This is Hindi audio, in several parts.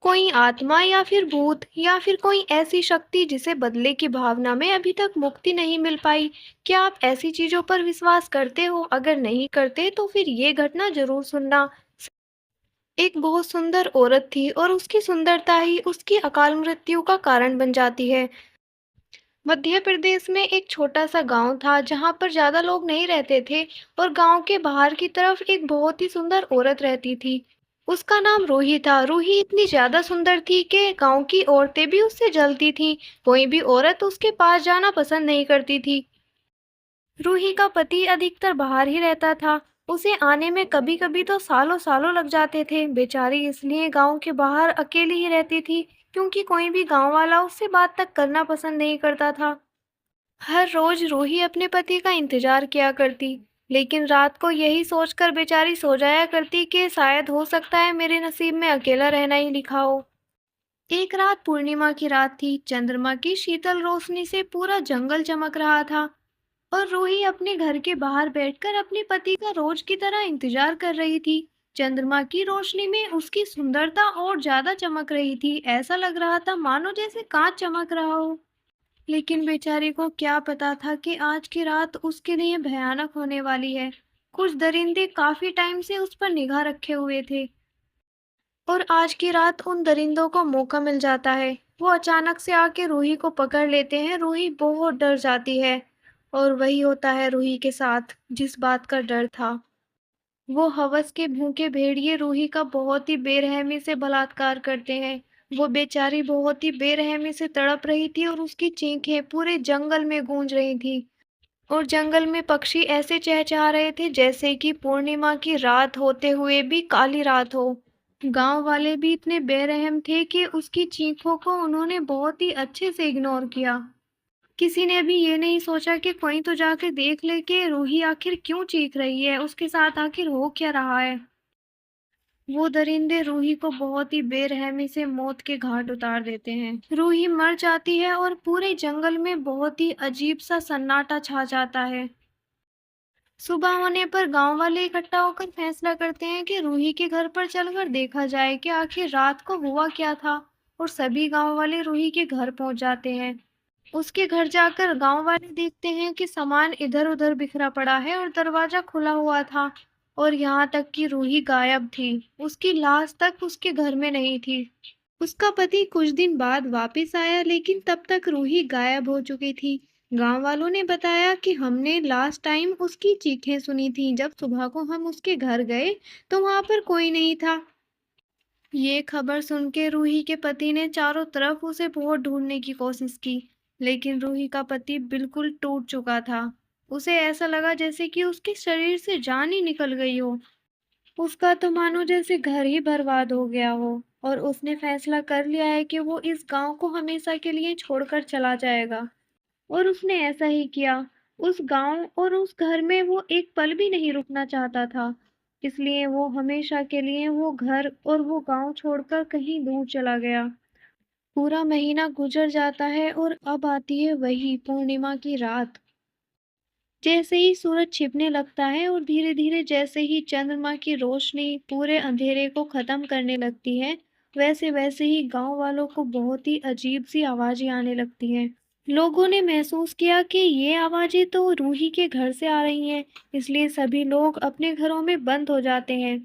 कोई आत्मा या फिर भूत या फिर कोई ऐसी शक्ति जिसे बदले की भावना में अभी तक मुक्ति नहीं मिल पाई। क्या आप ऐसी चीजों पर विश्वास करते हो? अगर नहीं करते तो फिर ये घटना जरूर सुनना। एक बहुत सुंदर औरत थी और उसकी सुंदरता ही उसकी अकाल मृत्यु का कारण बन जाती है। मध्य प्रदेश में एक छोटा सा गांव था जहां पर ज्यादा लोग नहीं रहते थे। और गांव के बाहर की तरफ एक बहुत ही सुंदर औरत रहती थी। उसका नाम रूही था। रूही इतनी ज्यादा सुंदर थी कि गांव की औरतें भी उससे जलती थीं। कोई भी औरत उसके पास जाना पसंद नहीं करती थी। रूही का पति अधिकतर बाहर ही रहता था। उसे आने में कभी कभी तो सालों सालों लग जाते थे। बेचारी इसलिए गांव के बाहर अकेली ही रहती थी, क्योंकि कोई भी गांव वाला उससे बात तक करना पसंद नहीं करता था। हर रोज रूही अपने पति का इंतजार किया करती, लेकिन रात को यही सोचकर बेचारी सो जाया करती कि शायद हो सकता है मेरे नसीब में अकेला रहना ही लिखा हो। एक रात पूर्णिमा की रात थी। चंद्रमा की शीतल रोशनी से पूरा जंगल चमक रहा था और रूही अपने घर के बाहर बैठकर अपने पति का रोज की तरह इंतजार कर रही थी। चंद्रमा की रोशनी में उसकी सुंदरता और ज्यादा चमक रही थी। ऐसा लग रहा था मानो जैसे कांच चमक रहा हो। लेकिन बेचारी को क्या पता था कि आज की रात उसके लिए भयानक होने वाली है। कुछ दरिंदे काफी टाइम से उस पर निगाह रखे हुए थे और आज की रात उन दरिंदों को मौका मिल जाता है। वो अचानक से आके रूही को पकड़ लेते हैं। रूही बहुत डर जाती है और वही होता है रूही के साथ जिस बात का डर था। वो हवस के भूखे भेड़िए रूही का बहुत ही बेरहमी से बलात्कार करते हैं। वो बेचारी बहुत ही बेरहमी से तड़प रही थी और उसकी चीखें पूरे जंगल में गूंज रही थी। और जंगल में पक्षी ऐसे चहचहा रहे थे जैसे कि पूर्णिमा की रात होते हुए भी काली रात हो। गांव वाले भी इतने बेरहम थे कि उसकी चीखों को उन्होंने बहुत ही अच्छे से इग्नोर किया। किसी ने भी ये नहीं सोचा कि कोई तो जाकर देख ले कि रूही आखिर क्यों चीख रही है, उसके साथ आखिर हो क्या रहा है। वो दरिंदे रूही को बहुत ही बेरहमी से मौत के घाट उतार देते हैं। रूही मर जाती है और पूरे जंगल में बहुत ही अजीब सा सन्नाटा छा जाता है। सुबह होने पर गांव वाले इकट्ठा होकर फैसला करते हैं कि रूही के घर पर चलकर देखा जाए कि आखिर रात को हुआ क्या था। और सभी गांव वाले रूही के घर पहुंच जाते हैं। उसके घर जाकर गांव वाले देखते हैं कि सामान इधर उधर बिखरा पड़ा है और दरवाजा खुला हुआ था। और यहाँ तक कि रूही गायब थी। उसकी लाश तक उसके घर में नहीं थी। उसका पति कुछ दिन बाद वापस आया, लेकिन तब तक रूही गायब हो चुकी थी। गांव वालों ने बताया कि हमने लास्ट टाइम उसकी चीखें सुनी थी। जब सुबह को हम उसके घर गए तो वहां पर कोई नहीं था। ये खबर सुन के रूही के पति ने चारों तरफ उसे बहुत ढूंढने की कोशिश की, लेकिन रूही का पति बिल्कुल टूट चुका था। उसे ऐसा लगा जैसे कि उसके शरीर से जान ही निकल गई हो। उसका तो मानो जैसे घर ही बर्बाद हो गया हो। और उसने फैसला कर लिया है कि वो इस गांव को हमेशा के लिए छोड़कर चला जाएगा। और उसने ऐसा ही किया। उस गांव और उस घर में वो एक पल भी नहीं रुकना चाहता था। इसलिए वो हमेशा के लिए वो घर और वो गांव छोड़कर कहीं दूर चला गया। पूरा महीना गुजर जाता है और अब आती है वही पूर्णिमा की रात। जैसे ही सूरज छिपने लगता है और धीरे धीरे जैसे ही चंद्रमा की रोशनी पूरे अंधेरे को खत्म करने लगती है, वैसे वैसे ही गांव वालों को बहुत ही अजीब सी आवाजें आने लगती हैं। लोगों ने महसूस किया कि ये आवाजें तो रूही के घर से आ रही हैं। इसलिए सभी लोग अपने घरों में बंद हो जाते हैं।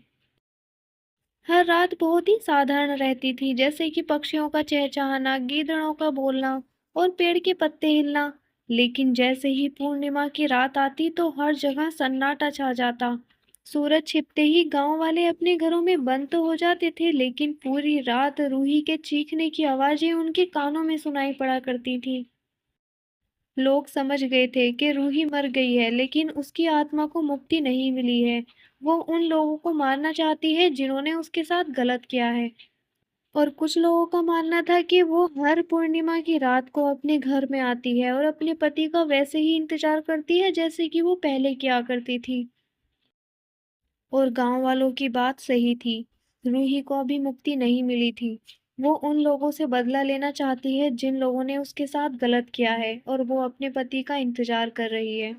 हर रात बहुत ही साधारण रहती थी, जैसे कि पक्षियों का चहचहाना, गीदड़ों का बोलना और पेड़ के पत्ते हिलना। लेकिन जैसे ही पूर्णिमा की रात आती तो हर जगह सन्नाटा छा जाता। सूरज छिपते ही गांव वाले अपने घरों में बंद तो हो जाते थे, लेकिन पूरी रात रूही के चीखने की आवाजें उनके कानों में सुनाई पड़ा करती थी। लोग समझ गए थे कि रूही मर गई है, लेकिन उसकी आत्मा को मुक्ति नहीं मिली है। वो उन लोगों को मारना चाहती है जिन्होंने उसके साथ गलत किया है। और कुछ लोगों का मानना था कि वो हर पूर्णिमा की रात को अपने घर में आती है और अपने पति का वैसे ही इंतजार करती है जैसे कि वो पहले किया करती थी। और गांव वालों की बात सही थी। रूही को अभी मुक्ति नहीं मिली थी। वो उन लोगों से बदला लेना चाहती है जिन लोगों ने उसके साथ गलत किया है, और वो अपने पति का इंतजार कर रही है।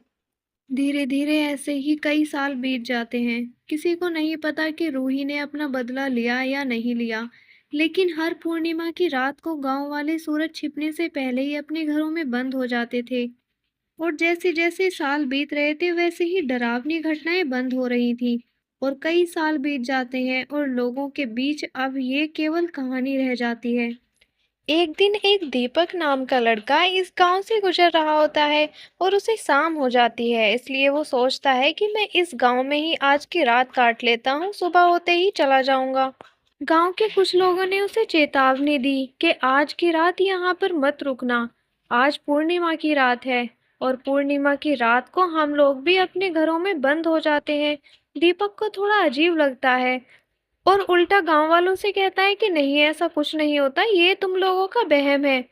धीरे धीरे ऐसे ही कई साल बीत जाते हैं। किसी को नहीं पता कि रूही ने अपना बदला लिया या नहीं लिया। लेकिन हर पूर्णिमा की रात को गांव वाले सूरज छिपने से पहले ही अपने घरों में बंद हो जाते थे। और जैसे जैसे साल बीत रहे थे वैसे ही डरावनी घटनाएं बंद हो रही थी। और कई साल बीत जाते हैं और लोगों के बीच अब ये केवल कहानी रह जाती है। एक दिन एक दीपक नाम का लड़का इस गांव से गुजर रहा होता है और उसे शाम हो जाती है, इसलिए वो सोचता है कि मैं इस गांव में ही आज की रात काट लेता हूँ, सुबह होते ही चला जाऊंगा। गांव के कुछ लोगों ने उसे चेतावनी दी कि आज की रात यहाँ पर मत रुकना। आज पूर्णिमा की रात है और पूर्णिमा की रात को हम लोग भी अपने घरों में बंद हो जाते हैं। दीपक को थोड़ा अजीब लगता है और उल्टा गांव वालों से कहता है कि नहीं, ऐसा कुछ नहीं होता, ये तुम लोगों का वहम है।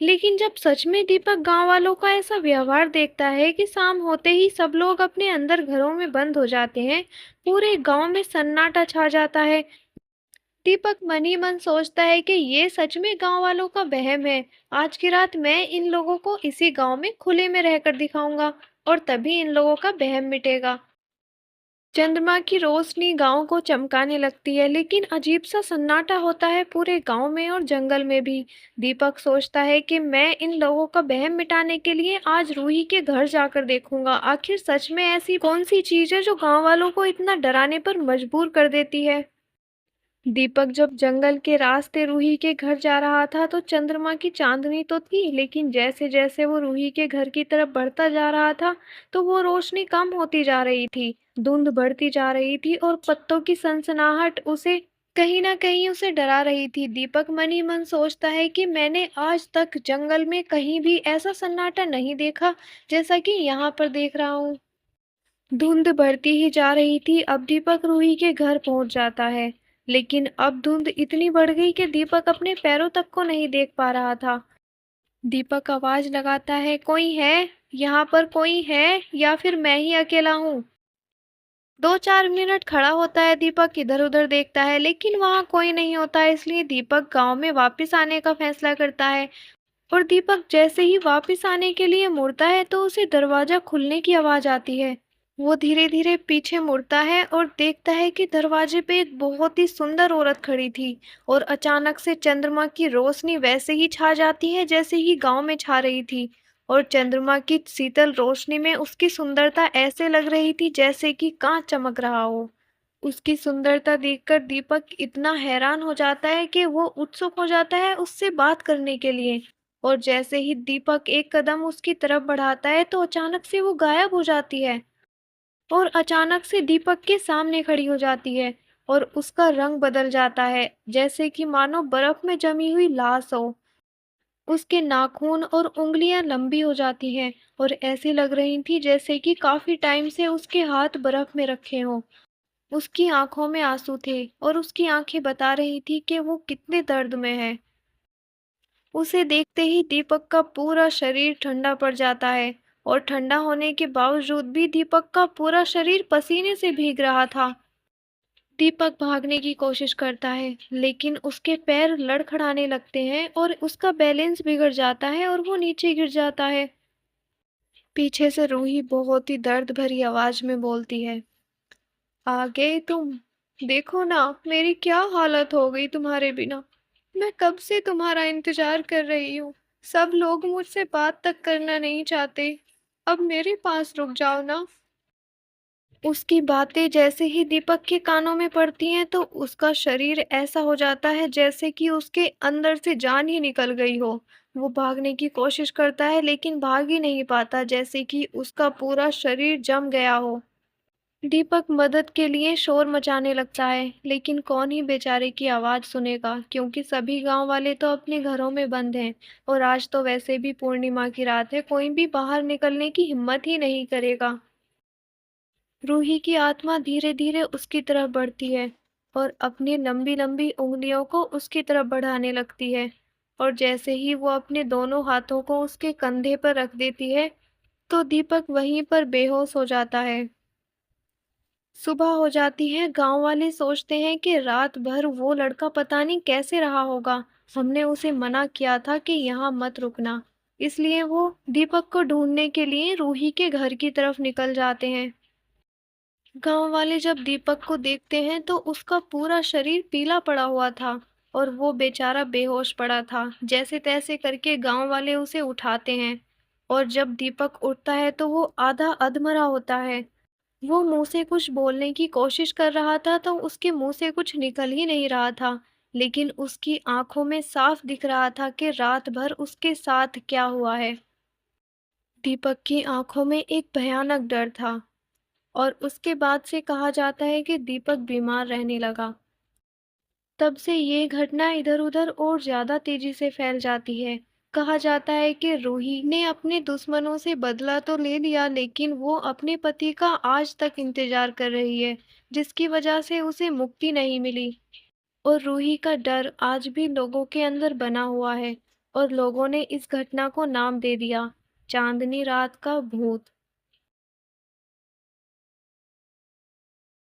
लेकिन जब सच में दीपक गांव वालों का ऐसा व्यवहार देखता है कि शाम होते ही सब लोग अपने अंदर घरों में बंद हो जाते हैं, पूरे गांव में सन्नाटा छा जाता है। दीपक मन ही मन सोचता है कि ये सच में गांव वालों का वहम है। आज की रात मैं इन लोगों को इसी गांव में खुले में रहकर दिखाऊंगा और तभी इन लोगों का वहम मिटेगा। चंद्रमा की रोशनी गांव को चमकाने लगती है, लेकिन अजीब सा सन्नाटा होता है पूरे गांव में और जंगल में भी। दीपक सोचता है कि मैं इन लोगों का वहम मिटाने के लिए आज रूही के घर जाकर देखूंगा, आखिर सच में ऐसी कौन सी चीज है जो गांव वालों को इतना डराने पर मजबूर कर देती है। दीपक जब जंगल के रास्ते रूही के घर जा रहा था तो चंद्रमा की चांदनी तो थी, लेकिन जैसे जैसे वो रूही के घर की तरफ बढ़ता जा रहा था तो वो रोशनी कम होती जा रही थी। धुंध बढ़ती जा रही थी और पत्तों की सनसनाहट उसे कहीं ना कहीं उसे डरा रही थी। दीपक मन ही मन सोचता है कि मैंने आज तक जंगल में कहीं भी ऐसा सन्नाटा नहीं देखा जैसा कि यहाँ पर देख रहा हूँ। धुंध बढ़ती ही जा रही थी। अब दीपक रूही के घर पहुंच जाता है, लेकिन अब धुंध इतनी बढ़ गई कि दीपक अपने पैरों तक को नहीं देख पा रहा था। दीपक आवाज लगाता है, कोई है यहाँ पर, कोई है या फिर मैं ही अकेला हूँ। 2-4 मिनट खड़ा होता है, दीपक इधर उधर देखता है लेकिन वहां कोई नहीं होता है, इसलिए दीपक गांव में वापस आने का फैसला करता है। और दीपक जैसे ही वापस आने के लिए मुड़ता है तो उसे दरवाजा खुलने की आवाज आती है। वो धीरे धीरे पीछे मुड़ता है और देखता है कि दरवाजे पे एक बहुत ही सुंदर औरत खड़ी थी। और अचानक से चंद्रमा की रोशनी वैसे ही छा जाती है जैसे ही गांव में छा रही थी। और चंद्रमा की शीतल रोशनी में उसकी सुंदरता ऐसे लग रही थी जैसे कि कांच चमक रहा हो। उसकी सुंदरता देखकर दीपक इतना हैरान हो जाता है कि वो उत्सुक हो जाता है उससे बात करने के लिए। और जैसे ही दीपक एक कदम उसकी तरफ बढ़ाता है तो अचानक से वो गायब हो जाती है और अचानक से दीपक के सामने खड़ी हो जाती है। और उसका रंग बदल जाता है जैसे कि मानो बर्फ में जमी हुई लाश हो। उसके नाखून और उंगलियां लंबी हो जाती हैं और ऐसी लग रही थी जैसे कि काफी टाइम से उसके हाथ बर्फ में रखे हों। उसकी आंखों में आंसू थे और उसकी आंखें बता रही थी कि वो कितने दर्द में है। उसे देखते ही दीपक का पूरा शरीर ठंडा पड़ जाता है और ठंडा होने के बावजूद भी दीपक का पूरा शरीर पसीने से भीग रहा था। दीपक भागने की कोशिश करता है लेकिन उसके पैर लड़खड़ाने लगते हैं और उसका बैलेंस बिगड़ जाता है और वो नीचे गिर जाता है। पीछे से रूही बहुत ही दर्द भरी आवाज में बोलती है, आ गए तुम। देखो ना मेरी क्या हालत हो गई तुम्हारे बिना। मैं कब से तुम्हारा इंतजार कर रही हूँ। सब लोग मुझसे बात तक करना नहीं चाहते। अब मेरे पास रुक जाओ ना। उसकी बातें जैसे ही दीपक के कानों में पड़ती हैं तो उसका शरीर ऐसा हो जाता है जैसे कि उसके अंदर से जान ही निकल गई हो। वो भागने की कोशिश करता है लेकिन भाग ही नहीं पाता, जैसे कि उसका पूरा शरीर जम गया हो। दीपक मदद के लिए शोर मचाने लगता है लेकिन कौन ही बेचारे की आवाज सुनेगा, क्योंकि सभी गांव वाले तो अपने घरों में बंद हैं। और आज तो वैसे भी पूर्णिमा की रात है, कोई भी बाहर निकलने की हिम्मत ही नहीं करेगा। रूही की आत्मा धीरे धीरे उसकी तरफ बढ़ती है और अपनी लंबी लंबी उंगलियों को उसकी तरफ बढ़ाने लगती है। और जैसे ही वो अपने दोनों हाथों को उसके कंधे पर रख देती है तो दीपक वहीं पर बेहोश हो जाता है। सुबह हो जाती है। गांव वाले सोचते हैं कि रात भर वो लड़का पता नहीं कैसे रहा होगा। हमने उसे मना किया था कि यहाँ मत रुकना। इसलिए वो दीपक को ढूंढने के लिए रूही के घर की तरफ निकल जाते हैं। गांव वाले जब दीपक को देखते हैं तो उसका पूरा शरीर पीला पड़ा हुआ था और वो बेचारा बेहोश पड़ा था। जैसे-तैसे करके गाँव वाले उसे उठाते हैं और जब दीपक उठता है तो वो आधा अधमरा होता है। वो मुँह से कुछ बोलने की कोशिश कर रहा था तो उसके मुँह से कुछ निकल ही नहीं रहा था, लेकिन उसकी आँखों में साफ दिख रहा था कि रात भर उसके साथ क्या हुआ है। दीपक की आँखों में एक भयानक डर था और उसके बाद से कहा जाता है कि दीपक बीमार रहने लगा। तब से ये घटना इधर-उधर और ज़्यादा तेज़ी से फैल जाती है। कहा जाता है कि रूही ने अपने दुश्मनों से बदला तो ले लिया, लेकिन वो अपने पति का आज तक इंतज़ार कर रही है, जिसकी वजह से उसे मुक्ति नहीं मिली। और रूही का डर आज भी लोगों के अंदर बना हुआ है और लोगों ने इस घटना को नाम दे दिया, चांदनी रात का भूत।